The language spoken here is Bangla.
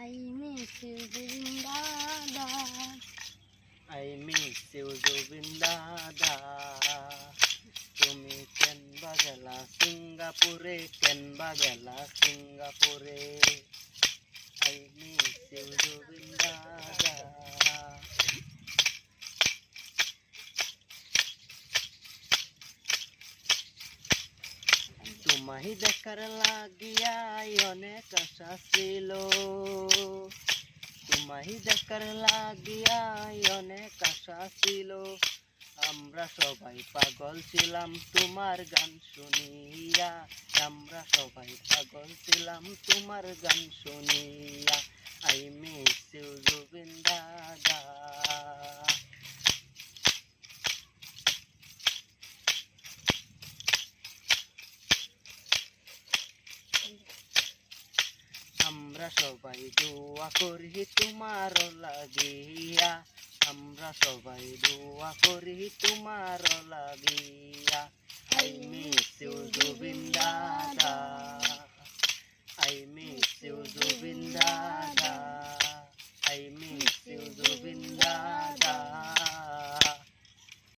I miss you, Jubin Dada. I miss you, Jubin Dada. তুমি কেনবা গেলা সিঙ্গাপুরে, কেনবা গেলা সিঙ্গাপুরে। I miss you, Jubin Dada. তোমায় দেখার লাগিয়া অনেক আশা ছিল, তোমায় দেখার লাগিয়া অনেক আশা ছিল। আমরা সবাই পাগল ছিলাম তোমার গান শুনিয়া, আমরা সবাই পাগল ছিলাম তোমার গান শুনিয়া। I miss you, Jubin Dada. আমরা সবাই দোয়া করি তোমার লাগিয়া, আমরা সবাই দোয়া করি তোমার লাগিয়া। I miss you,